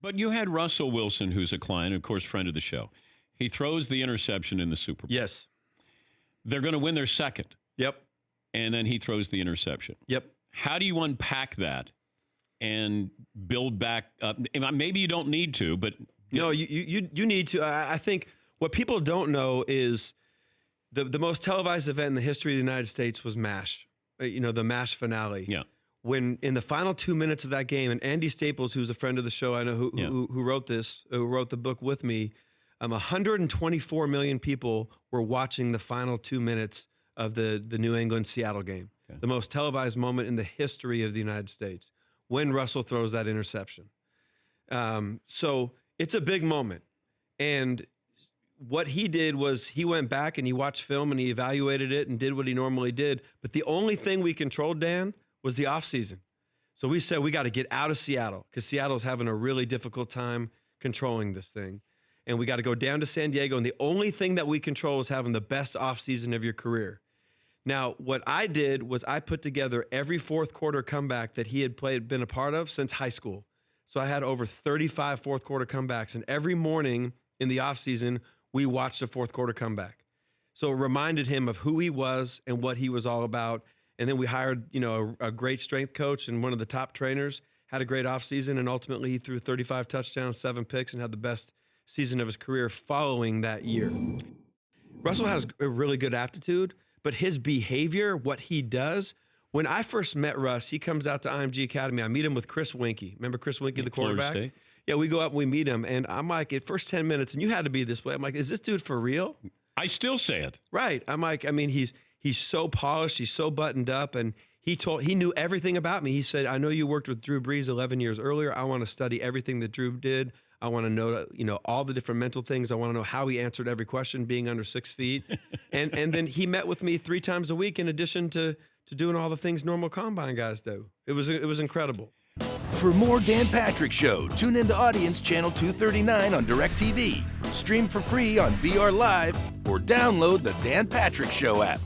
But you had Russell Wilson, who's a client, of course, friend of the show. He throws the interception in the Super Bowl. Yes. They're going to win their second. Yep. And then he throws the interception. Yep. How do you unpack that and build back up? Maybe you don't need to, but... No, you need to. I think what people don't know is the most televised event in the history of the United States was MASH, the MASH finale. Yeah. When in the final 2 minutes of that game, and Andy Staples, who's a friend of the show, I know who wrote this, who wrote the book with me, 124 million people were watching the final 2 minutes of the New England-Seattle game, the most televised moment in the history of the United States, when Russell throws that interception. So it's a big moment. And what he did was he went back and he watched film and he evaluated it and did what he normally did. But the only thing we controlled, Dan, was the offseason. So we said we got to get out of Seattle because Seattle's having a really difficult time controlling this thing. And we got to go down to San Diego. And the only thing that we control is having the best offseason of your career. Now, what I did was I put together every fourth quarter comeback that he had been a part of since high school. So I had over 35 fourth quarter comebacks. And every morning in the offseason, we watched a fourth quarter comeback. So it reminded him of who he was and what he was all about. And then we hired, a great strength coach and one of the top trainers, had a great offseason, and ultimately he threw 35 touchdowns, 7 picks, and had the best season of his career following that year. Russell has a really good aptitude, but his behavior, what he does, when I first met Russ, he comes out to IMG Academy. I meet him with Chris Winkie. Remember Chris Winkie, the quarterback? State. Yeah, we go up and we meet him, and I'm like, at first 10 minutes, and you had to be this way. I'm like, is this dude for real? I still say it. Right. I'm like, he's so polished, he's so buttoned up, and he knew everything about me. He said, I know you worked with Drew Brees 11 years earlier. I want to study everything that Drew did. I want to know, all the different mental things. I want to know how he answered every question, being under 6 feet. and then he met with me 3 times a week in addition to doing all the things normal combine guys do. It was incredible. For more Dan Patrick Show, tune into Audience Channel 239 on DirecTV. Stream for free on BR Live or download the Dan Patrick Show app.